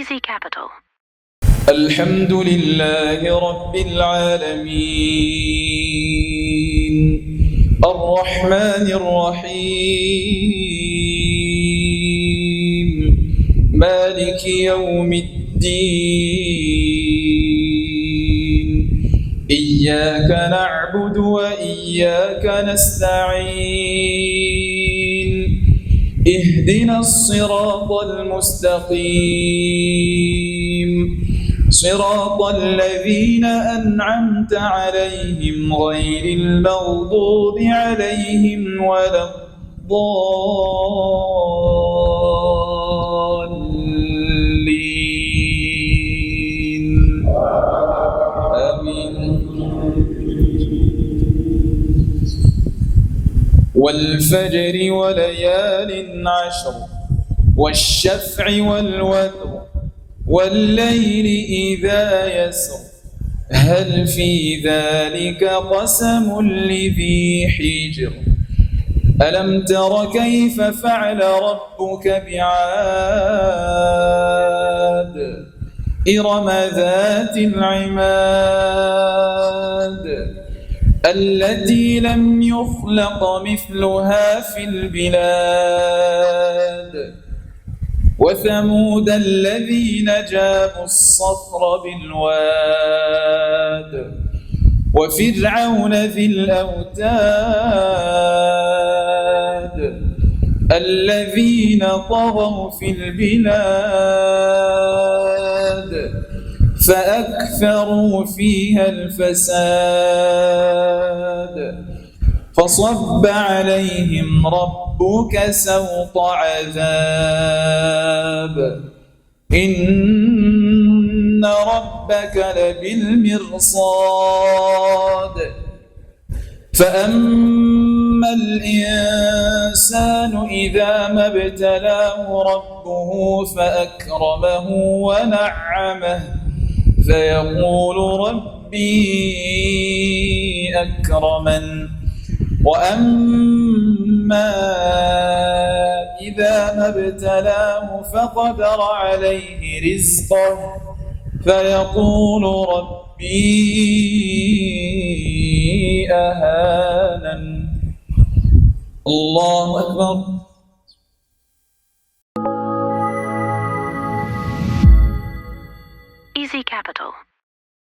Easy Capital. الحمد لله رب العالمين الرحمن الرحيم مالك يوم الدين إياك نعبد وإياك نستعين اهدنا الصراط المستقيم صراط الذين أنعمت عليهم غير المغضوب عليهم ولا الضالين آمين. والفجر وليال عشر والشفع والوتر والليل إذا يسر هل في ذلك قسم لذي حجر ألم تر كيف فعل ربك بعاد إرم ذات العماد التي لم يخلق مثلها في البلاد وثمود الذين جابوا الصخر بالواد وفرعون ذي الأوتاد الذين طغوا في البلاد فأكثروا فيها الفساد فصب عليهم ربك سوط عذاب إن ربك لبالمرصاد فأما الإنسان إذا ما ابتلاه ربه فأكرمه ونعمه فيقول ربي أكرمن وأما إذا ما ابتلاه فقدر عليه رزقه فيقول ربي أهانن. الله أكبر. Easy Capital.